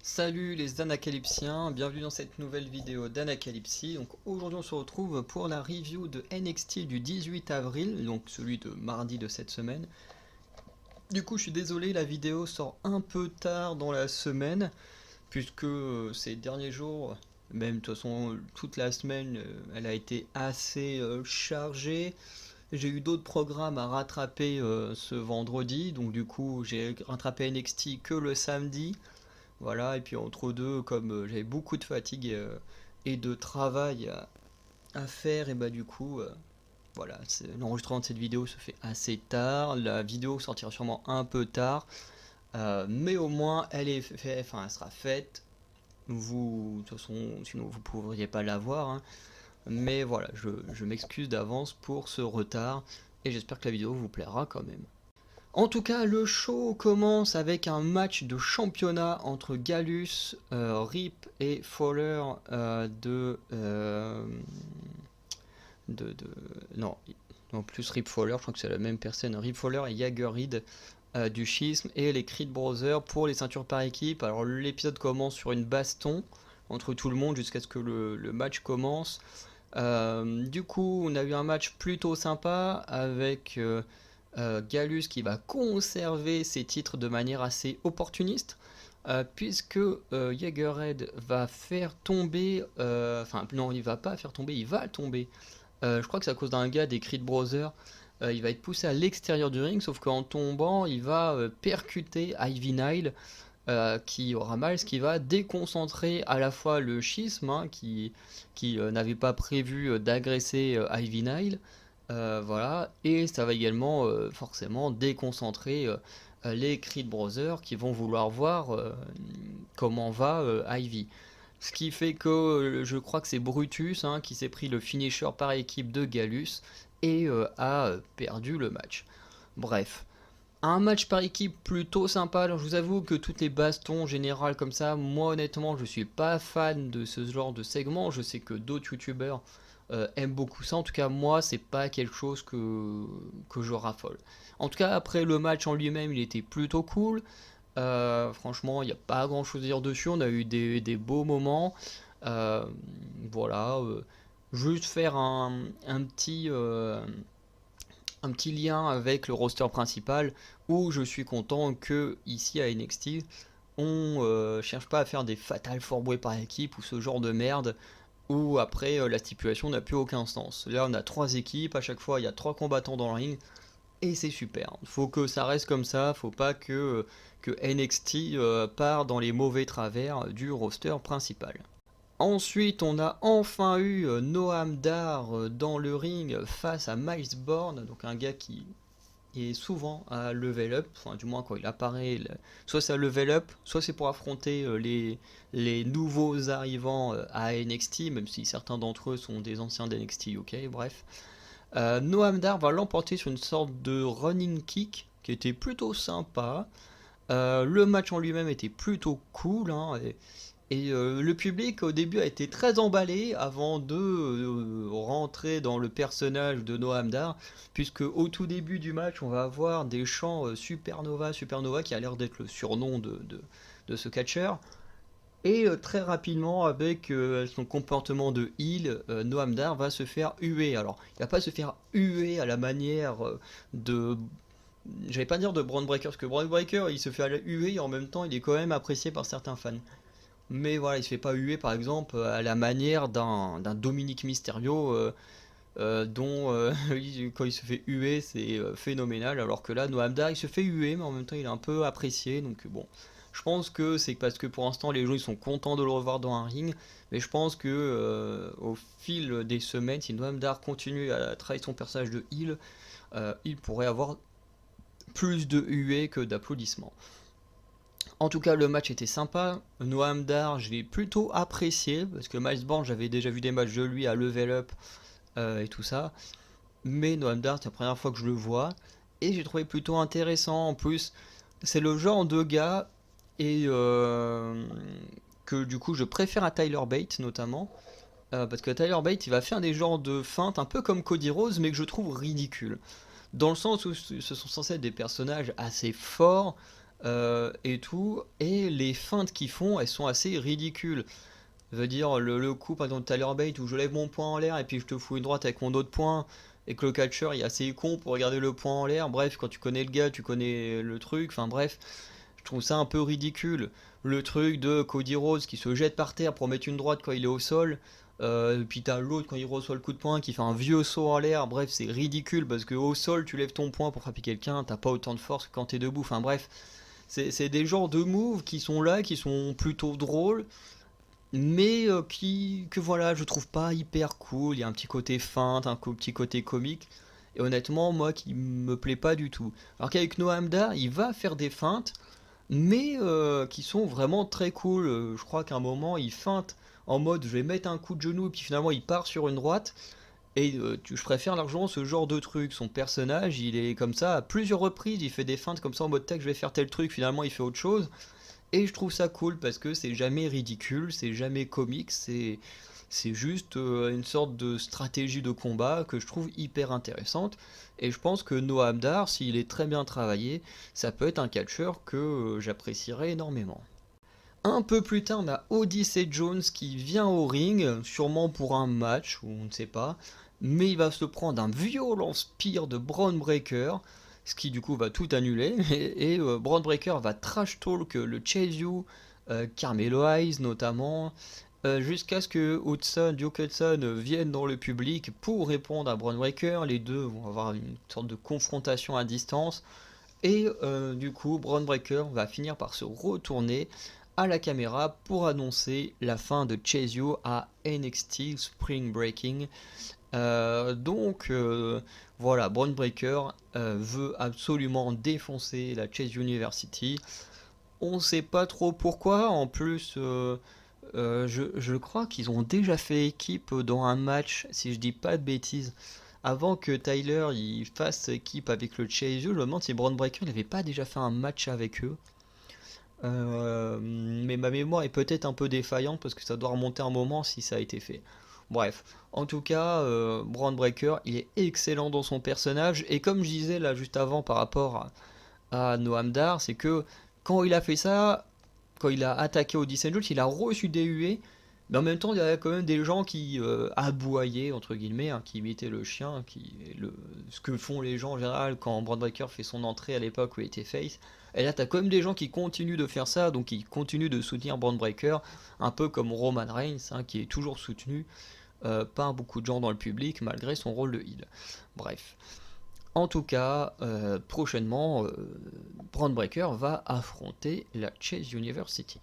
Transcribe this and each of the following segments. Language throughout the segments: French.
Salut les Anacalypsiens, bienvenue dans cette nouvelle vidéo d'Anacalypsie. Donc aujourd'hui on se retrouve pour la review de NXT du 18 avril, donc celui de mardi de cette semaine. Du coup je suis désolé, la vidéo sort un peu tard dans la semaine, puisque ces derniers jours, même de toute façon toute la semaine, elle a été assez chargée. J'ai eu d'autres programmes à rattraper ce vendredi, donc du coup j'ai rattrapé NXT que le samedi. Voilà, et puis entre deux, comme j'avais beaucoup de fatigue et de travail à faire, et bah du coup, voilà, l'enregistrement de cette vidéo se fait assez tard. La vidéo sortira sûrement un peu tard, mais au moins elle est faite, enfin elle sera faite. Vous, de toute façon, sinon vous pourriez pas la voir, hein. Mais voilà, je m'excuse d'avance pour ce retard et j'espère que la vidéo vous plaira quand même. En tout cas, le show commence avec un match de championnat entre Gallus, Rip et Fowler de... Non, non, plus Rip Fowler, je crois que c'est la même personne. Rip Fowler et Jagger Reed du Schism et les Creed Brothers pour les ceintures par équipe. Alors l'épisode commence sur une baston entre tout le monde jusqu'à ce que le match commence. Du coup, on a eu un match plutôt sympa avec Gallus qui va conserver ses titres de manière assez opportuniste, puisque Jaegerhead va faire tomber, enfin non, il va pas faire tomber, il va tomber. Je crois que c'est à cause d'un gars des Creed Brothers. Il va être poussé à l'extérieur du ring, sauf qu'en tombant, il va percuter Ivy Nile, qui aura mal, ce qui va déconcentrer à la fois le schisme, hein, qui n'avait pas prévu d'agresser Ivy Nile, voilà, et ça va également forcément déconcentrer les Creed Brothers qui vont vouloir voir comment va Ivy. Ce qui fait que je crois que c'est Brutus, hein, qui s'est pris le finisher par équipe de Gallus et a perdu le match. Bref, un match par équipe plutôt sympa. Alors je vous avoue que toutes les bastons générales comme ça, moi honnêtement je suis pas fan de ce genre de segment. Je sais que d'autres youtubeurs aiment beaucoup ça. En tout cas moi c'est pas quelque chose que je raffole. En tout cas après le match en lui-même il était plutôt cool. Franchement il n'y a pas grand chose à dire dessus. On a eu des beaux moments. Euh, voilà. Juste faire un petit lien avec le roster principal où je suis content que ici à NXT on cherche pas à faire des Fatal 4-way par équipe ou ce genre de merde où après la stipulation n'a plus aucun sens. Là on a trois équipes, à chaque fois il y a trois combattants dans le ring et c'est super. Faut que ça reste comme ça, faut pas que NXT part dans les mauvais travers du roster principal. Ensuite, on a enfin eu Noam Dar dans le ring face à Miles Bourne, donc un gars qui est souvent à level up, enfin du moins quand il apparaît, soit c'est à level up, soit c'est pour affronter les nouveaux arrivants à NXT, même si certains d'entre eux sont des anciens d'NXT UK, bref. Noam Dar va l'emporter sur une sorte de running kick qui était plutôt sympa. Le match en lui-même était plutôt cool, hein, et le public au début a été très emballé avant de rentrer dans le personnage de Noam Dar, puisque au tout début du match on va avoir des chants Supernova, Supernova qui a l'air d'être le surnom de ce catcheur. Et très rapidement, avec son comportement de heel, Noam Dar va se faire huer. Alors, il va pas se faire huer à la manière de. J'allais pas dire de Braun Breaker, parce que Braun Breaker il se fait huer et en même temps il est quand même apprécié par certains fans. Mais voilà, il se fait pas huer par exemple à la manière d'un Dominique Mysterio dont quand il se fait huer c'est phénoménal, alors que là Noam Dar il se fait huer mais en même temps il est un peu apprécié, donc bon. Je pense que c'est parce que pour l'instant les gens ils sont contents de le revoir dans un ring, mais je pense que au fil des semaines, si Noam Dar continue à travailler son personnage de heel, il pourrait avoir plus de huées que d'applaudissements. En tout cas, le match était sympa. Noam Dar, je l'ai plutôt apprécié parce que Miles Bourne, j'avais déjà vu des matchs de lui à Level Up et tout ça. Mais Noam Dar, c'est la première fois que je le vois et j'ai trouvé plutôt intéressant. En plus, c'est le genre de gars et que du coup je préfère à Tyler Bate notamment. Parce que Tyler Bate, il va faire des genres de feintes un peu comme Cody Rhodes, mais que je trouve ridicules. Dans le sens où ce sont censés être des personnages assez forts, et tout, et les feintes qu'ils font, elles sont assez ridicules. Je veux dire, le coup, par exemple, Tyler Bate, où je lève mon poing en l'air et puis je te fous une droite avec mon autre poing, et que le catcher il est assez con pour regarder le poing en l'air. Bref, quand tu connais le gars, tu connais le truc. Enfin bref, je trouve ça un peu ridicule. Le truc de Cody Rhodes qui se jette par terre pour mettre une droite quand il est au sol. Puis t'as l'autre quand il reçoit le coup de poing qui fait un vieux saut en l'air. Bref, c'est ridicule parce que au sol, tu lèves ton poing pour frapper quelqu'un, t'as pas autant de force que quand t'es debout. Enfin bref, c'est des genres de moves qui sont là, qui sont plutôt drôles, mais que voilà, je trouve pas hyper cool. Il y a un petit côté feinte, petit côté comique, et honnêtement, moi, qui me plaît pas du tout. Alors qu'avec Noam Dar, il va faire des feintes, mais qui sont vraiment très cool. Je crois qu'à un moment, il feinte en mode je vais mettre un coup de genou, et puis finalement, il part sur une droite. Et je préfère largement ce genre de truc. Son personnage, il est comme ça à plusieurs reprises. Il fait des feintes comme ça en mode tac, je vais faire tel truc. Finalement, il fait autre chose. Et je trouve ça cool parce que c'est jamais ridicule, c'est jamais comique, c'est juste une sorte de stratégie de combat que je trouve hyper intéressante. Et je pense que Noah Abdar, s'il est très bien travaillé, ça peut être un catcheur que j'apprécierais énormément. Un peu plus tard, on a Odyssey Jones qui vient au ring, sûrement pour un match, ou on ne sait pas, mais il va se prendre un violent spear de Braun Breaker, ce qui du coup va tout annuler, et Braun Breaker va trash talk le Chase You, Carmelo Hayes notamment, jusqu'à ce que Duke Hudson vienne dans le public pour répondre à Braun Breaker. Les deux vont avoir une sorte de confrontation à distance. Et du coup, Braun Breaker va finir par se retourner à la caméra pour annoncer la fin de Chase You à NXT Spring Breaking. Voilà, Braun Breaker veut absolument défoncer la Chase University. On sait pas trop pourquoi. En plus, je crois qu'ils ont déjà fait équipe dans un match, si je dis pas de bêtises. Avant que Tyler il fasse équipe avec le Chase You, je me demande si Braun Breaker n'avait pas déjà fait un match avec eux. Mais ma mémoire est peut-être un peu défaillante parce que ça doit remonter un moment si ça a été fait. Bref, en tout cas, Braun Breaker, il est excellent dans son personnage. Et comme je disais là juste avant par rapport à Noam Dar, c'est que quand il a fait ça, quand il a attaqué Odyssey Jones, il a reçu des huées, mais en même temps, il y avait quand même des gens qui aboyaient, entre guillemets, hein, qui imitaient le chien, ce que font les gens en général quand Braun Breaker fait son entrée à l'époque où il était face. Et là, t'as quand même des gens qui continuent de faire ça, donc qui continuent de soutenir Braun Breaker, un peu comme Roman Reigns, hein, qui est toujours soutenu par beaucoup de gens dans le public, malgré son rôle de heel. Bref. En tout cas, prochainement, Braun Breaker va affronter la Chase University.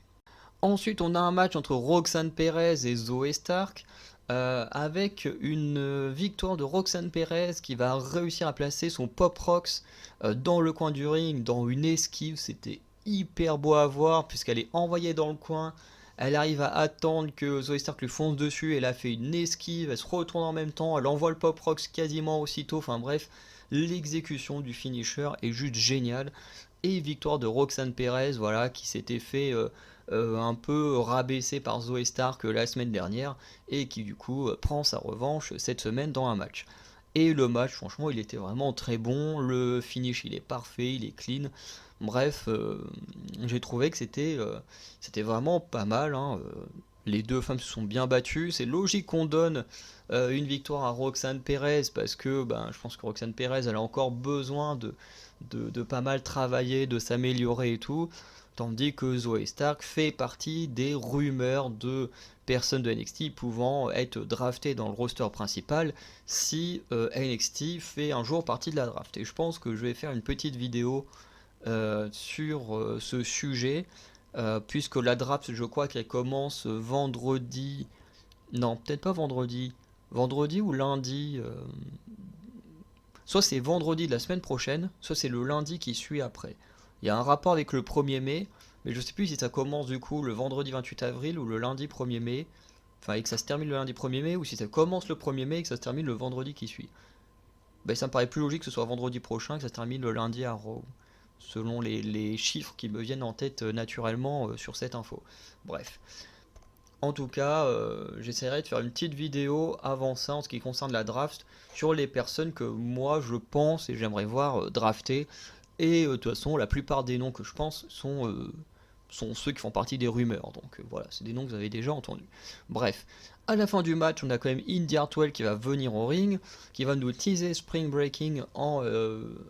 Ensuite, on a un match entre Roxanne Perez et Zoe Stark, avec une victoire de Roxanne Perez qui va réussir à placer son Pop Rocks dans le coin du ring, dans une esquive. C'était hyper beau à voir, puisqu'elle est envoyée dans le coin. Elle arrive à attendre que Zoe Stark lui fonce dessus, elle a fait une esquive, elle se retourne en même temps, elle envoie le Pop Rocks quasiment aussitôt. Enfin bref, l'exécution du finisher est juste géniale. Et victoire de Roxanne Perez, voilà, qui s'était fait un peu rabaissé par Zoe Stark la semaine dernière et qui du coup prend sa revanche cette semaine dans un match. Et le match, franchement, il était vraiment très bon. Le finish, il est parfait, il est clean. Bref, j'ai trouvé que c'était vraiment pas mal, hein. Les deux femmes se sont bien battues. C'est logique qu'on donne une victoire à Roxanne Perez parce que je pense que Roxanne Perez elle a encore besoin de pas mal travailler, de s'améliorer et tout. Tandis que Zoe Stark fait partie des rumeurs de personnes de NXT pouvant être draftées dans le roster principal si NXT fait un jour partie de la draft. Et je pense que je vais faire une petite vidéo sur ce sujet, puisque la draft, je crois qu'elle commence vendredi. Non, peut-être pas vendredi. Vendredi ou lundi. Soit c'est vendredi de la semaine prochaine, soit c'est le lundi qui suit après. Il y a un rapport avec le 1er mai, mais je sais plus si ça commence du coup le vendredi 28 avril ou le lundi 1er mai. Enfin, et que ça se termine le lundi 1er mai, ou si ça commence le 1er mai et que ça se termine le vendredi qui suit. Ça me paraît plus logique que ce soit vendredi prochain, que ça se termine le lundi à Raw, selon les chiffres qui me viennent en tête naturellement sur cette info. Bref. En tout cas, j'essaierai de faire une petite vidéo avant ça en ce qui concerne la draft sur les personnes que moi je pense et j'aimerais voir drafter Et de toute façon, la plupart des noms que je pense sont ceux qui font partie des rumeurs. Donc voilà, c'est des noms que vous avez déjà entendus. Bref, à la fin du match, on a quand même Indy Hartwell qui va venir au ring, qui va nous teaser Spring Breaking en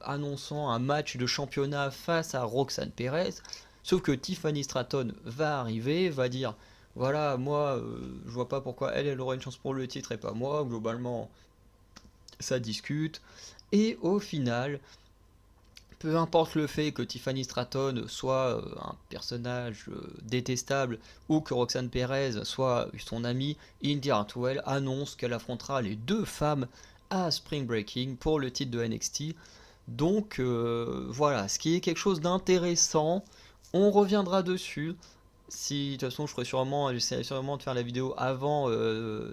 annonçant un match de championnat face à Roxanne Perez. Sauf que Tiffany Stratton va arriver, va dire voilà, moi je vois pas pourquoi elle aurait une chance pour le titre et pas moi. Globalement, ça discute. Et au final, peu importe le fait que Tiffany Stratton soit un personnage détestable ou que Roxanne Perez soit son amie, Indy Hartwell annonce qu'elle affrontera les deux femmes à Spring Breaking pour le titre de NXT. Donc voilà, ce qui est quelque chose d'intéressant. On reviendra dessus. Si de toute façon j'essaierai sûrement de faire la vidéo avant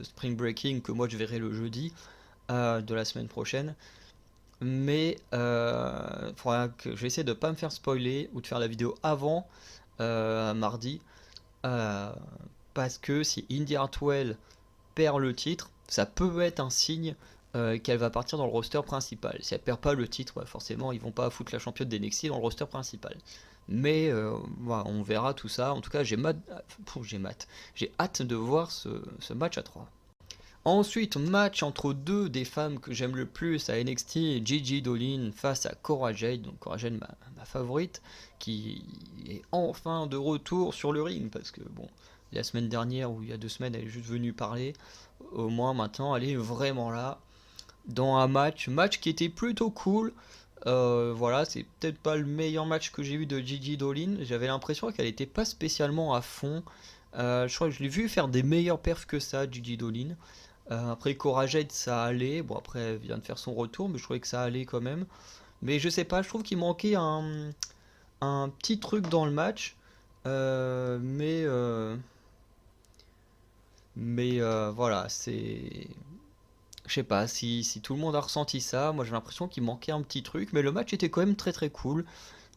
Spring Breaking que moi je verrai le jeudi de la semaine prochaine. Mais je vais essayer de ne pas me faire spoiler ou de faire la vidéo avant mardi. euh, Parce que si Indy Hartwell perd le titre, ça peut être un signe qu'elle va partir dans le roster principal. Si elle perd pas le titre, ouais, forcément ils vont pas foutre la championne d'NXT dans le roster principal. Mais voilà, on verra tout ça. En tout cas, j'ai hâte de voir ce match à 3. Ensuite, match entre deux des femmes que j'aime le plus à NXT, Gigi Dolin face à Cora Jade, donc Cora Jade ma favorite, qui est enfin de retour sur le ring, parce que bon, la semaine dernière ou il y a 2 semaines, elle est juste venue parler, au moins maintenant elle est vraiment là, dans un match qui était plutôt cool. Voilà, c'est peut-être pas le meilleur match que j'ai eu de Gigi Dolin, j'avais l'impression qu'elle était pas spécialement à fond. Je crois que je l'ai vu faire des meilleurs perfs que ça, Gigi Dolin. Après Cora Jade ça allait, bon après elle vient de faire son retour mais je trouvais que ça allait quand même. Mais je sais pas, je trouve qu'il manquait un petit truc dans le match. Euh, mais euh, mais voilà, Je sais pas si tout le monde a ressenti ça, moi j'ai l'impression qu'il manquait un petit truc, mais le match était quand même très très cool.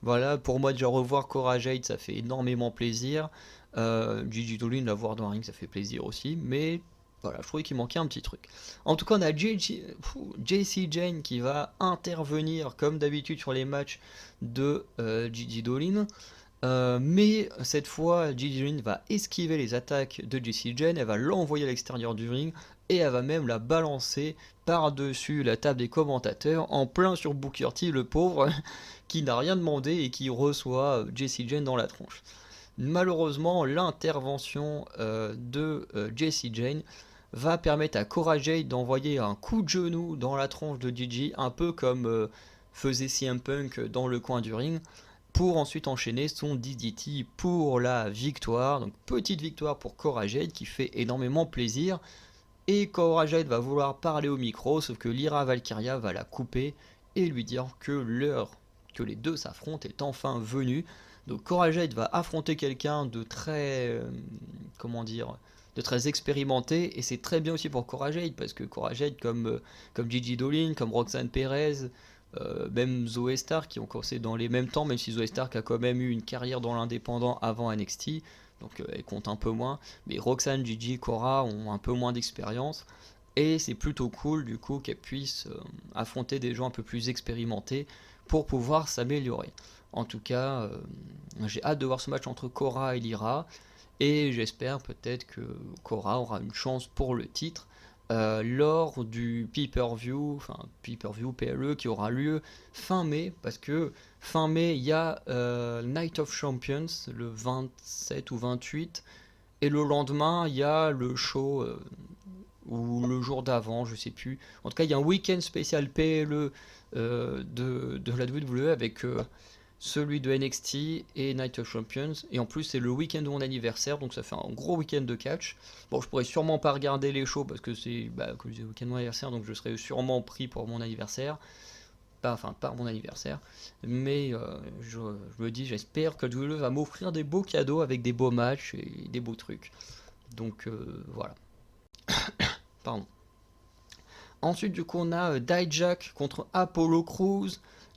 Voilà, pour moi déjà revoir Cora Jade ça fait énormément plaisir. Gigi Dolin la voir dans un ring ça fait plaisir aussi, mais voilà, je trouvais qu'il manquait un petit truc. En tout cas, on a JC Jane qui va intervenir comme d'habitude sur les matchs de Gigi Dolin. Mais cette fois, Gigi Dolin va esquiver les attaques de JC Jane, elle va l'envoyer à l'extérieur du ring et elle va même la balancer par-dessus la table des commentateurs en plein sur Booker T, le pauvre, qui n'a rien demandé et qui reçoit JC Jane dans la tronche. Malheureusement, l'intervention de Jessie Jane va permettre à Cora Jade d'envoyer un coup de genou dans la tronche de Gigi, un peu comme faisait CM Punk dans le coin du ring, pour ensuite enchaîner son DDT pour la victoire. Donc petite victoire pour Cora Jade qui fait énormément plaisir. Et Cora Jade va vouloir parler au micro, sauf que Lyra Valkyria va la couper et lui dire que l'heure que les deux s'affrontent est enfin venue. Donc Cora Jade va affronter quelqu'un de très, comment dire, de très expérimenté, et c'est très bien aussi pour Cora Jade, parce que Cora Jade, comme Gigi Dolin, comme Roxanne Perez, même Zoe Stark, qui ont commencé dans les mêmes temps, même si Zoe Stark a quand même eu une carrière dans l'indépendant avant NXT, donc elle compte un peu moins, mais Roxanne, Gigi, Cora ont un peu moins d'expérience, et c'est plutôt cool du coup qu'elles puissent affronter des gens un peu plus expérimentés pour pouvoir s'améliorer. En tout cas, j'ai hâte de voir ce match entre Cora et Lyra. Et j'espère peut-être que Cora aura une chance pour le titre lors du pay-per-view, enfin pay-per-view PLE qui aura lieu fin mai. Parce que fin mai, il y a Night of Champions le 27 ou 28. Et le lendemain, il y a le show, ou le jour d'avant, je sais plus. En tout cas, il y a un week-end spécial PLE de la WWE avec celui de NXT et Night of Champions. Et en plus, c'est le week-end de mon anniversaire, donc ça fait un gros week-end de catch. Bon, je pourrais sûrement pas regarder les shows parce que c'est, comme je disais, le week-end de mon anniversaire, donc je serais sûrement pris pour mon anniversaire. Enfin, pas mon anniversaire. Mais je me dis, j'espère que WWE va m'offrir des beaux cadeaux avec des beaux matchs et des beaux trucs. Donc voilà. Pardon. Ensuite, du coup, on a Dijak contre Apollo Crews.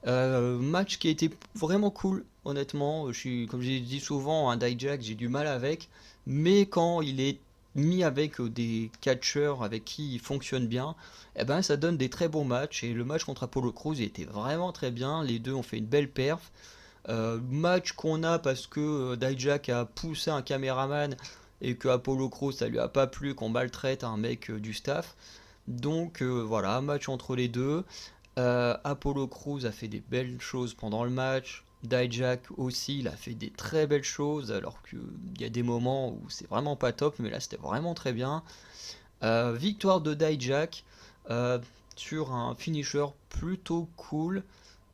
Match qui a été vraiment cool, honnêtement. Comme j'ai dit souvent, un Dijak, j'ai du mal avec. Mais quand il est mis avec des catcheurs avec qui il fonctionne bien, et ben ça donne des très bons matchs. Et le match contre Apollo Crews il était vraiment très bien. Les deux ont fait une belle perf. Match qu'on a parce que Dijak a poussé un caméraman et que Apollo Crews ça lui a pas plu qu'on maltraite un mec du staff. Donc voilà, match entre les deux. Apollo Crews a fait des belles choses pendant le match. Dijak aussi, il a fait des très belles choses, alors qu'il y a des moments où c'est vraiment pas top, mais là c'était vraiment très bien. Victoire de Dijak sur un finisher plutôt cool.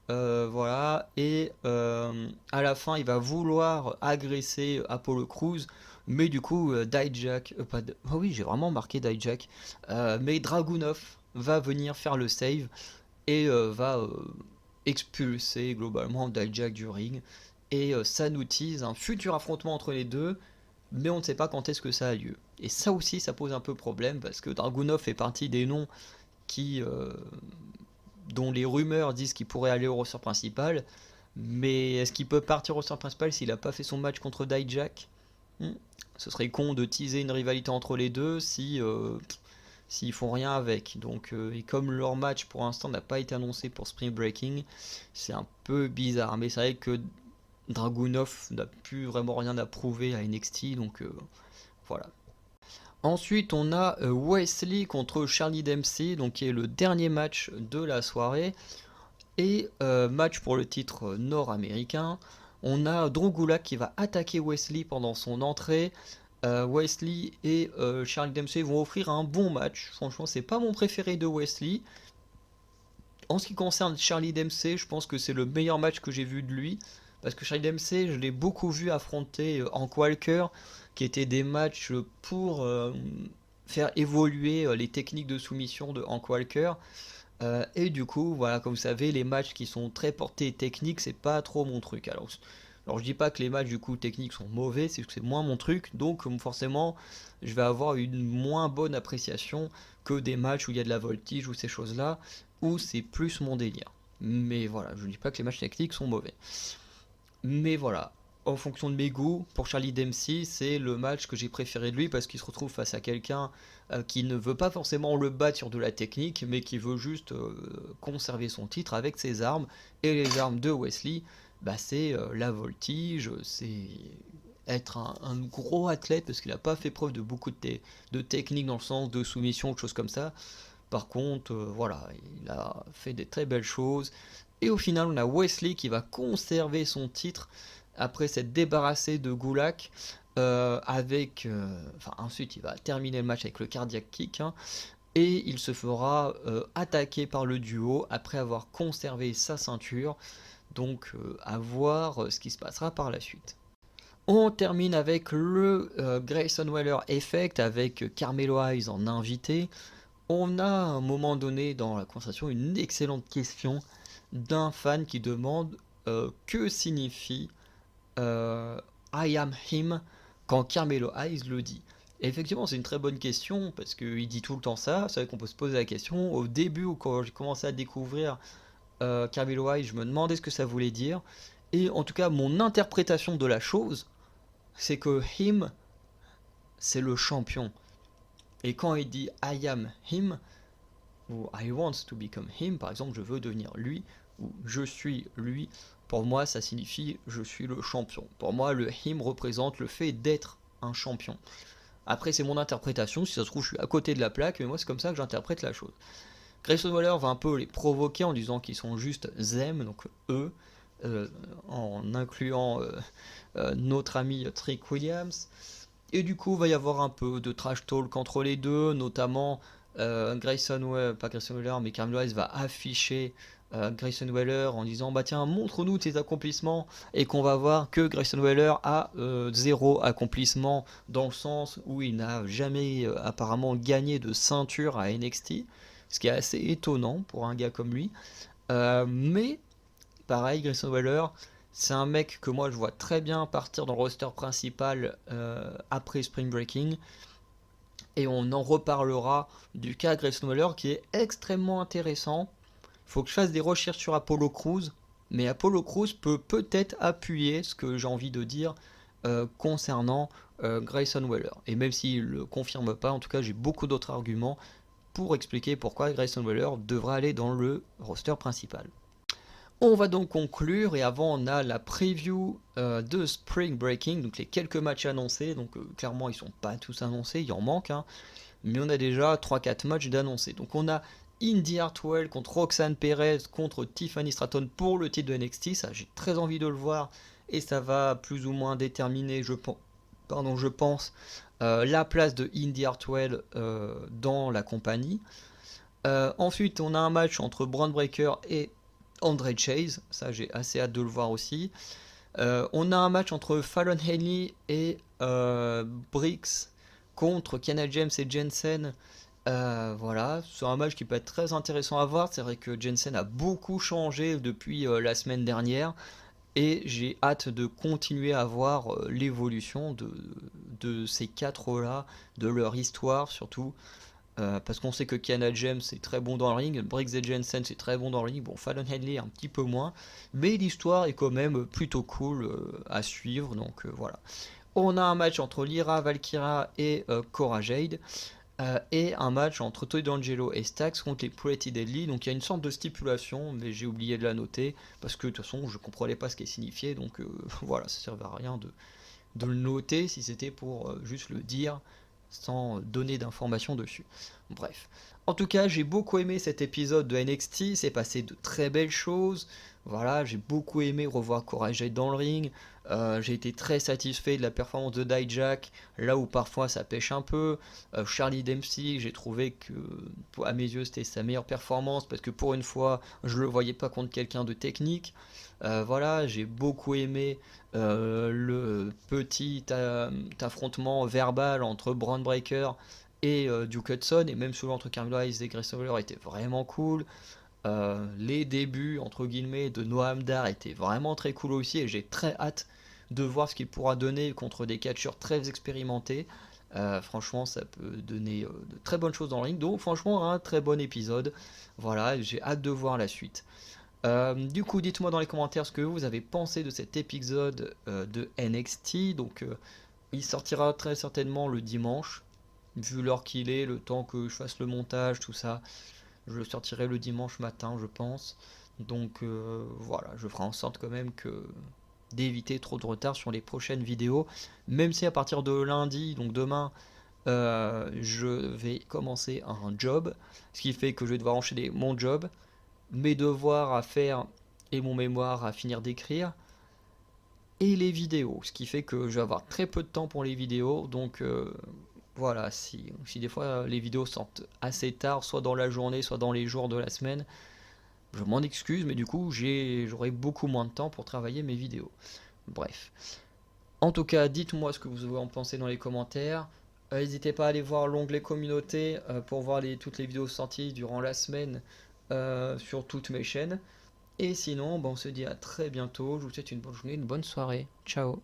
Voilà, et à la fin il va vouloir agresser Apollo Crews, mais du coup Dijak, pas de... oh oui j'ai vraiment marqué Dijak, mais Dragunov va venir faire le save et va expulser globalement Dijak du ring, et ça nous tease un futur affrontement entre les deux, mais on ne sait pas quand est-ce que ça a lieu. Et ça aussi ça pose un peu problème, parce que Dragunov fait partie des noms qui dont les rumeurs disent qu'il pourrait aller au roster principal. Mais est-ce qu'il peut partir au roster principal s'il n'a pas fait son match contre Dijak? Ce serait con de teaser une rivalité entre les deux si s'ils font rien avec. Donc, et comme leur match pour l'instant n'a pas été annoncé pour Spring Breaking, c'est un peu bizarre. Mais c'est vrai que Dragunov n'a plus vraiment rien à prouver à NXT, donc voilà. Ensuite, on a Wesley contre Charlie Dempsey, donc qui est le dernier match de la soirée. Et match pour le titre nord-américain. On a Drew Gulak qui va attaquer Wesley pendant son entrée. Wesley et Charlie Dempsey vont offrir un bon match. Franchement, c'est pas mon préféré de Wesley. En ce qui concerne Charlie Dempsey, je pense que c'est le meilleur match que j'ai vu de lui. Parce que Charlie Dempsey, je l'ai beaucoup vu affronter Hank Walker, qui étaient des matchs pour faire évoluer les techniques de soumission de Hank Walker. Et du coup, voilà, comme vous savez, les matchs qui sont très portés techniques, c'est pas trop mon truc. Alors je dis pas que les matchs du coup techniques sont mauvais, c'est que c'est moins mon truc, donc forcément, je vais avoir une moins bonne appréciation que des matchs où il y a de la voltige ou ces choses-là, où c'est plus mon délire. Mais voilà, je dis pas que les matchs techniques sont mauvais. Mais voilà, en fonction de mes goûts, pour Charlie Dempsey, c'est le match que j'ai préféré de lui parce qu'il se retrouve face à quelqu'un qui ne veut pas forcément le battre sur de la technique, mais qui veut juste conserver son titre avec ses armes. Et les armes de Wesley, bah, c'est la voltige, c'est être un gros athlète parce qu'il n'a pas fait preuve de beaucoup de technique dans le sens de soumission ou de choses comme ça. Par contre, voilà, il a fait des très belles choses. Et au final, on a Wesley qui va conserver son titre après s'être débarrassé de Gulak. Ensuite, il va terminer le match avec le cardiac kick. Hein, et il se fera attaquer par le duo après avoir conservé sa ceinture. Donc, à voir ce qui se passera par la suite. On termine avec le Grayson Waller Effect avec Carmelo Hayes en invité. On a à un moment donné dans la conversation une excellente question d'un fan qui demande que signifie I am him quand Carmelo Hayes le dit. Et effectivement, c'est une très bonne question parce qu'il dit tout le temps ça. C'est vrai qu'on peut se poser la question. Au début, quand j'ai commencé à découvrir Carmelo Hayes, je me demandais ce que ça voulait dire. Et en tout cas, mon interprétation de la chose, c'est que him, c'est le champion. Et quand il dit I am him, ou I want to become him, par exemple, je veux devenir lui, ou je suis lui, pour moi, ça signifie je suis le champion. Pour moi, le him représente le fait d'être un champion. Après, c'est mon interprétation, si ça se trouve, je suis à côté de la plaque, mais moi, c'est comme ça que j'interprète la chose. Grayson Waller va un peu les provoquer en disant qu'ils sont juste them, donc eux, en incluant notre ami Trick Williams. Et du coup, il va y avoir un peu de trash talk entre les deux, notamment Grayson Waller, pas Grayson Waller, mais Carmelo Hayes va afficher Grayson Waller en disant bah tiens, montre-nous tes accomplissements, et qu'on va voir que Grayson Waller a zéro accomplissement dans le sens où il n'a jamais apparemment gagné de ceinture à NXT, ce qui est assez étonnant pour un gars comme lui. Mais pareil, Grayson Waller, c'est un mec que moi je vois très bien partir dans le roster principal après Spring Breaking. Et on en reparlera du cas Grayson Waller qui est extrêmement intéressant. Il faut que je fasse des recherches sur Apollo Crews. Mais Apollo Crews peut peut-être appuyer ce que j'ai envie de dire concernant Grayson Waller. Et même s'il ne le confirme pas, en tout cas j'ai beaucoup d'autres arguments pour expliquer pourquoi Grayson Waller devra aller dans le roster principal. On va donc conclure, et avant on a la preview de Spring Breaking, donc les quelques matchs annoncés, donc clairement ils sont pas tous annoncés, il en manque, hein, mais on a déjà 3-4 matchs d'annoncés. Donc on a Indy Hartwell contre Roxanne Perez contre Tiffany Stratton pour le titre de NXT, ça j'ai très envie de le voir, et ça va plus ou moins déterminer, je pense, la place de Indy Hartwell dans la compagnie. Ensuite on a un match entre Bron Breakker et Andre Chase, ça j'ai assez hâte de le voir aussi. On a un match entre Fallon Henley et Briggs contre Kiana James et Jensen. Voilà, c'est un match qui peut être très intéressant à voir. C'est vrai que Jensen a beaucoup changé depuis la semaine dernière. Et j'ai hâte de continuer à voir l'évolution de ces quatre-là, de leur histoire surtout. Parce qu'on sait que Kiana James c'est très bon dans le ring, Briggs et Jensen c'est très bon dans le ring, bon Fallon Henley un petit peu moins, mais l'histoire est quand même plutôt cool à suivre, donc voilà. On a un match entre Lyra Valkyra et Cora Jade, et un match entre Tony D'Angelo et Stax contre les Pretty Deadly, donc il y a une sorte de stipulation, mais j'ai oublié de la noter, parce que de toute façon je comprenais pas ce qui est signifié, donc voilà, ça servait à rien de le noter si c'était pour juste le dire sans donner d'informations dessus. Bref. En tout cas, j'ai beaucoup aimé cet épisode de NXT, c'est passé de très belles choses. Voilà, j'ai beaucoup aimé revoir Cora Jade dans le ring. J'ai été très satisfait de la performance de Dijak, là où parfois ça pêche un peu. Charlie Dempsey, j'ai trouvé que, à mes yeux, c'était sa meilleure performance parce que pour une fois, je le voyais pas contre quelqu'un de technique. Voilà, j'ai beaucoup aimé le petit affrontement verbal entre Bron Breakker et Duke Hudson, et même celui entre Carmelo Hayes et Grayson Waller était vraiment cool. Les débuts entre guillemets de Noam Dar étaient vraiment très cool aussi, et j'ai très hâte de voir ce qu'il pourra donner contre des catcheurs très expérimentés. Franchement, ça peut donner de très bonnes choses dans le ring, donc franchement un très bon épisode. Voilà, j'ai hâte de voir la suite. Du coup, dites-moi dans les commentaires ce que vous avez pensé de cet épisode de NXT. Donc, il sortira très certainement le dimanche, vu l'heure qu'il est, le temps que je fasse le montage, tout ça. Je le sortirai le dimanche matin, je pense. Donc, voilà, je ferai en sorte quand même d'éviter trop de retard sur les prochaines vidéos. Même si à partir de lundi, donc demain, je vais commencer un job, ce qui fait que je vais devoir enchaîner mon job, mes devoirs à faire et mon mémoire à finir d'écrire, et les vidéos, ce qui fait que je vais avoir très peu de temps pour les vidéos, donc voilà, si des fois les vidéos sortent assez tard, soit dans la journée, soit dans les jours de la semaine, je m'en excuse, mais du coup j'aurai beaucoup moins de temps pour travailler mes vidéos. Bref. En tout cas, dites-moi ce que vous en pensez dans les commentaires. N'hésitez pas à aller voir l'onglet communauté pour voir toutes les vidéos sorties durant la semaine sur toutes mes chaînes. Et sinon, on se dit à très bientôt. Je vous souhaite une bonne journée, une bonne soirée. Ciao.